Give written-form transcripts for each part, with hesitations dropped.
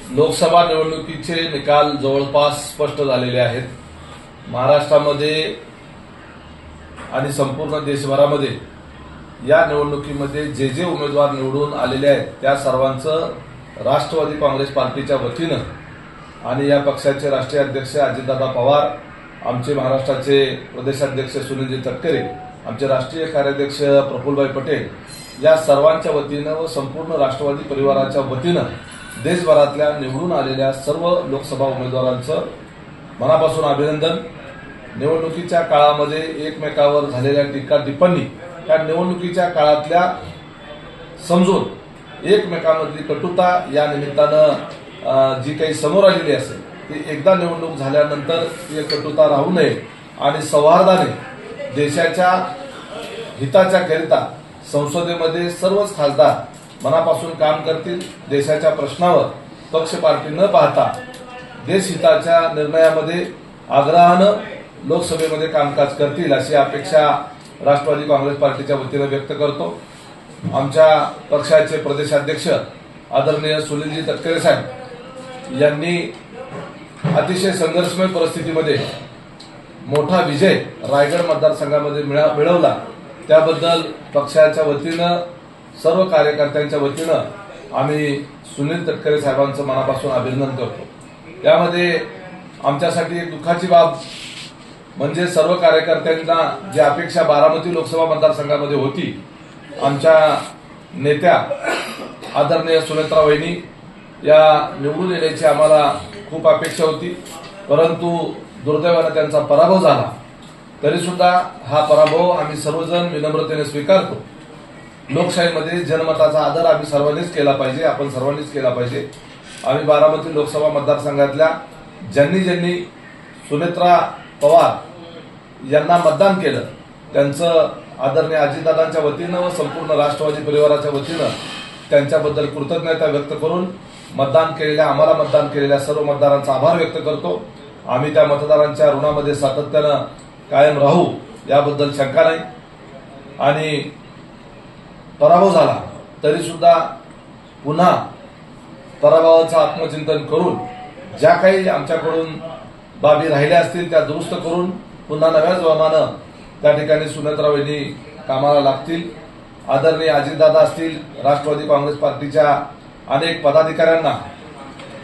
लोकसभा निवडणुकीचे निकाल जवळपास स्पष्ट झालेले आहेत। महाराष्ट्रामध्ये आणि संपूर्ण देशभरामध्ये या निवडणुकीमध्ये जे जे उमेदवार निवडून आलेले आहेत त्या सर्वांचं राष्ट्रवादी काँग्रेस पार्टीच्या वतीनं आणि या पक्षाचे राष्ट्रीय अध्यक्ष अजितदादा पवार, आमचे महाराष्ट्राचे प्रदेशाध्यक्ष सुनीलजी तटकरे, आमचे राष्ट्रीय कार्याध्यक्ष प्रफुल्लभाई पटेल या सर्वांच्या वतीनं व संपूर्ण राष्ट्रवादी परिवाराच्या वतीनं देशभरातल्या निवडून आलेल्या सर्व लोकसभा उमेदवारांचं मनापासून अभिनंदन। निवडणुकीच्या काळामध्ये एकमेकावर झालेल्या टीका टिप्पणी या निवडणुकीच्या काळातल्या समजून एकमेकांमधली कटुता या निमित्तानं जी काही समोर आलेली असेल ती एकदा निवडणूक झाल्यानंतर ती कटुता राहू नये आणि सौहार्दाने देशाच्या हिताच्या करिता संसदेमध्ये सर्वच खासदार मनापासून काम करतील। देशाच्या प्रश्नावर पक्ष पार्टी न पाहता देशहिताच्या निर्णयामध्ये आग्रहानं लोकसभेमध्ये कामकाज करतील अशी अपेक्षा राष्ट्रवादी काँग्रेस पार्टीच्या वतीनं व्यक्त करतो। आमच्या पक्षाचे प्रदेशाध्यक्ष आदरणीय सुनीलजी तटकरे साहेब यांनी अतिशय संघर्षमय परिस्थितीमध्ये मोठा विजय रायगड मतदारसंघामध्ये मिळवला, त्याबद्दल पक्षाच्या वतीनं सर्व कार्यकर्त्यांच्या वतीनं आम्ही सुनील तटकरे साहेबांचं मनापासून अभिनंदन करतो। त्यामध्ये आमच्यासाठी एक दुःखाची बाब म्हणजे सर्व कार्यकर्त्यांना जी अपेक्षा बारामती लोकसभा मतदारसंघामध्ये होती, आमच्या नेत्या आदरणीय सुनेत्रा वहिनी या निवडून येण्याची आम्हाला खूप अपेक्षा होती, परंतु दुर्दैवाने त्यांचा पराभव झाला। तरी सुद्धा हा पराभव आम्ही सर्वजण विनम्रतेने स्वीकारतो। लोकशाहीमध्ये जनमताचा आदर आम्ही सर्वांनीच केला पाहिजे, आपण सर्वांनीच केला पाहिजे। आम्ही बारामती लोकसभा मतदारसंघातल्या ज्यांनी सुनेत्रा पवार यांना मतदान केलं त्यांचं आदरणीय अजितदादांच्या वतीनं व संपूर्ण राष्ट्रवादी परिवाराच्या वतीनं त्यांच्याबद्दल कृतज्ञता व्यक्त करून आम्हाला मतदान केलेल्या सर्व मतदारांचा आभार व्यक्त करतो। आम्ही त्या मतदारांच्या ऋणामध्ये सातत्यानं कायम राहू याबद्दल शंका नाही। आणि पराभव झाला तरी सुद्धा पुन्हा पराभवाचं आत्मचिंतन करून ज्या काही आमच्याकडून बाबी राहिल्या असतील त्या दुरुस्त करून पुन्हा नव्या जोमानं त्या ठिकाणी सुनेत्रा वहिनी कामाला लागतील। आदरणीय अजितदादा असतील, राष्ट्रवादी काँग्रेस पार्टीच्या अनेक पदाधिकाऱ्यांना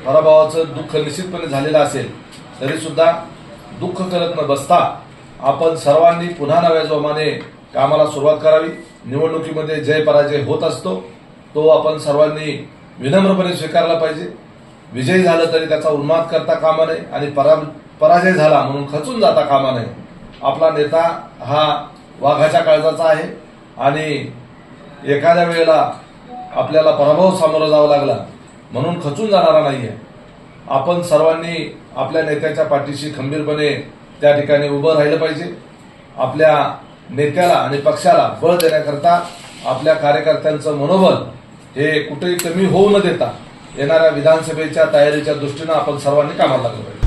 पराभवाचं दुःख निश्चितपणे झालेलं असेल, तरी सुद्धा दुःख करत न बसता आपण सर्वांनी पुन्हा नव्या जोमाने कामाला सुरुवात करावी। निवडणुकीमध्ये जय पराजय होत असतो, तो आपण सर्वांनी विनम्रपणे स्वीकारला पाहिजे। विजयी झालं तरी त्याचा उन्माद करता कामा नये आणि पराजय झाला म्हणून खचून जाता कामा नये। आपला नेता हा वाघाच्या काळजाचा आहे आणि एखाद्या वेळेला आपल्याला पराभव सामोरं जावं लागला म्हणून खचून जाणारा नाहीये। आपण सर्वांनी आपल्या नेत्याच्या पाठीशी खंबीरपणे त्या ठिकाणी उभं राहिलं पाहिजे। आपल्या नेत्याला आणि पक्षाला बळ देण्याकरता आपल्या कार्यकर्त्यांचं मनोबल हे कुठेही कमी होऊ न देता येणाऱ्या विधानसभेच्या तयारीच्या दृष्टीनं आपण सर्वांनी कामाला लागलं पाहिजे।